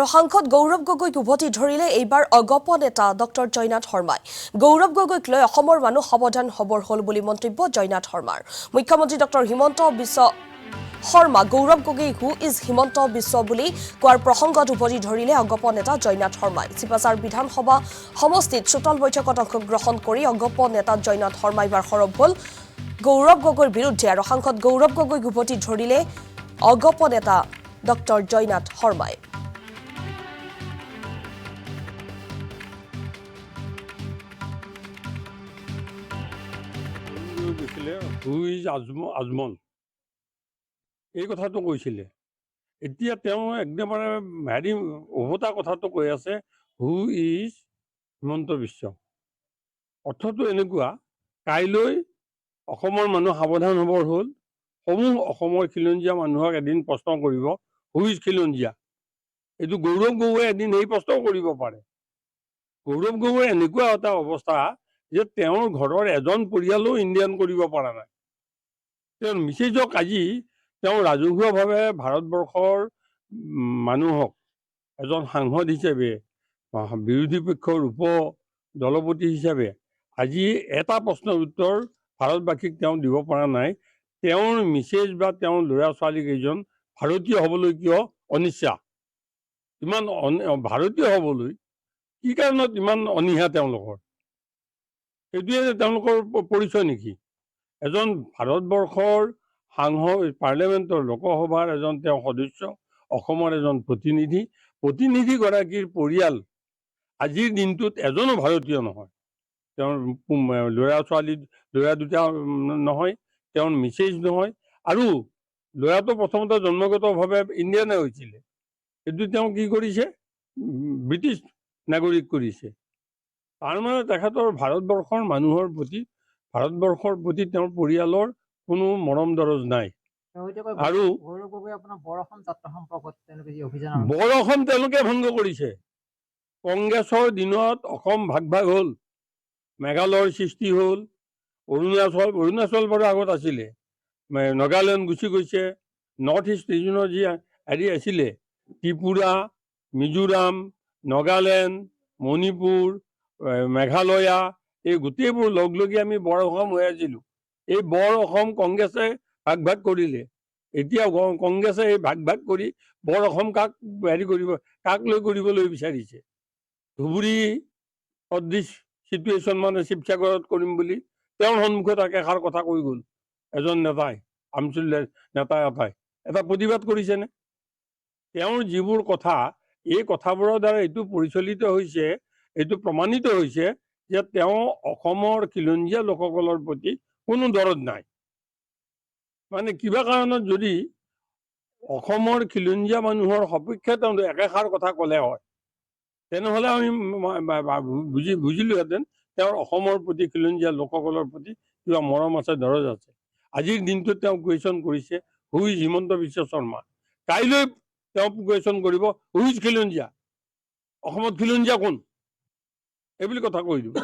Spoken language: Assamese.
আৰু সাংসদ গৌৰৱ গগৈক উভতি ধৰিলে এইবাৰ অগপ নেতা ডক্টৰ জয়নাথ শৰ্মাই গৌৰৱ গগৈক লৈ অসমৰ মানুহ সাৱধান হবৰ হল বুলি মন্তব্য জয়নাথ শৰ্মাৰ মুখ্যমন্ত্ৰী doctor Himanta Biswa Sarma Gaurav Gogoi who is Himanta Biswa বুলি কোৱাৰ প্ৰসংগত উভতি ধৰিলে অগপ নেতা জয়নাথ শৰ্মাই চিপাচাৰ বিধানসভা সমষ্টিত চোতাল বৈঠকত অংশগ্ৰহণ কৰি অগপ নেতা জয়নাথ শৰ্মা এইবাৰ সৰব হল গৌৰৱ গগৈৰ বিৰুদ্ধে আৰু সাংসদ গৌৰৱ গগৈক উভতি ধৰিলে অগপ নেতা ডক্টৰ জয়নাথ শৰ্মাই হু ইজ আজমল এই কথাটো কৈছিলে এতিয়া তেওঁ একদমে হেৰি উভতা কথাটো কৈ আছে হু ইজ হিমন্ত বিশ্ব অৰ্থটো এনেকুৱা কাইলৈ অসমৰ মানুহ সাৱধান হ'বৰ হ'ল সমূহ অসমৰ খিলঞ্জীয়া মানুহক এদিন প্ৰশ্ন কৰিব হু ইজ খিলঞ্জীয়া এইটো গৌৰৱ গগৈয়ে এদিন এই প্ৰশ্নও কৰিব পাৰে গৌৰৱ গগৈৰ এনেকুৱা এটা অৱস্থা যে তেওঁৰ ঘৰৰ এজন পৰিয়ালো ইণ্ডিয়ান কৰিব পৰা নাই তেওঁৰ মিছেজক আজি তেওঁ ৰাজহুৱাভাৱে ভাৰতবৰ্ষৰ মানুহক এজন সাংসদ হিচাপে বিৰোধী পক্ষৰ উপ দলপতি হিচাপে আজি এটা প্ৰশ্নৰ উত্তৰ ভাৰতবাসীক তেওঁ দিব পৰা নাই তেওঁৰ মিছেজ বা তেওঁৰ ল'ৰা ছোৱালীকেইজন ভাৰতীয় হ'বলৈ কিয় অনিচ্ছা ইমান ভাৰতীয় হ'বলৈ কি কাৰণত ইমান অনীহা তেওঁলোকৰ সেইটোৱে তেওঁলোকৰ পৰিচয় নেকি এজন ভাৰতবৰ্ষৰ পাৰ্লিয়ামেণ্টৰ লোকসভাৰ এজন তেওঁ সদস্য অসমৰ এজন প্ৰতিনিধিগৰাকীৰ পৰিয়াল আজিৰ দিনটোত এজনো ভাৰতীয় নহয় তেওঁৰ ল'ৰা দুটা নহয় তেওঁৰ মিছেজ নহয় আৰু ল'ৰাটো প্ৰথমতে জন্মগতভাৱে ইণ্ডিয়ানে হৈছিলে এইটো তেওঁ কি কৰিছে ব্ৰিটিছ নাগৰিক কৰিছে তাৰমানে তেখেতৰ ভাৰতবৰ্ষৰ মানুহৰ প্ৰতি ভাৰতবৰ্ষৰ প্ৰতি তেওঁৰ পৰিয়ালৰ কোনো মৰম দৰজ নাই আৰু বৰ অসম তেওঁলোকে ভংগ কৰিছে কংগ্ৰেছৰ দিনত অসম ভাগ ভাগ হ'ল মেঘালয়ৰ সৃষ্টি হ'ল অৰুণাচল বাৰু আগত আছিলে নাগালেণ্ড গুচি গৈছে নৰ্থ ইষ্ট ৰিজনৰ যি হেৰি আছিলে ত্ৰিপুৰা মিজোৰাম নাগালেণ্ড মণিপুৰ মেঘালয়া এই গোটেইবোৰ লগলগি আমি বৰ অসম হৈ আছিলোঁ এই বৰ অসম কংগ্ৰেছে ভাগ ভাগ কৰিলে এতিয়া কংগ্ৰেছে এই ভাগ ভাগ কৰি বৰ অসম কাক হেৰি কৰিব কাক লৈ কৰিবলৈ বিচাৰিছে ধুবুৰী সদৃশ চিটুৱেশ্যন মানে শিৱসাগৰত কৰিম বুলি তেওঁৰ সন্মুখত এষাৰ কথা কৈ গ'ল এজন নেতাই আমচুল নেতা এটাই এটা প্ৰতিবাদ কৰিছেনে তেওঁৰ যিবোৰ কথা এই কথাবোৰৰ দ্বাৰা এইটো পৰিচালিত হৈছে এইটো প্ৰমাণিত হৈছে যে তেওঁ অসমৰ খিলঞ্জীয়া লোকসকলৰ প্ৰতি কোনো দৰদ নাই মানে কিবা কাৰণত যদি অসমৰ খিলঞ্জীয়া মানুহৰ সপক্ষে তেওঁ একেষাৰ কথা ক'লে হয় তেনেহ'লে আমি বুজিলোহেঁতেন তেওঁৰ অসমৰ প্ৰতি খিলঞ্জীয়া লোকসকলৰ প্ৰতি কিবা মৰম আছে দৰজ আছে আজিৰ দিনটোত তেওঁ কুৱেশ্যন কৰিছে হু ইজ হিমন্ত বিশ্ব শৰ্মা কাইলৈ তেওঁ কুৱেশ্যন কৰিব হু ইজ খিলঞ্জীয়া অসমত খিলঞ্জীয়া কোন এইবুলি কথা কৈ দিব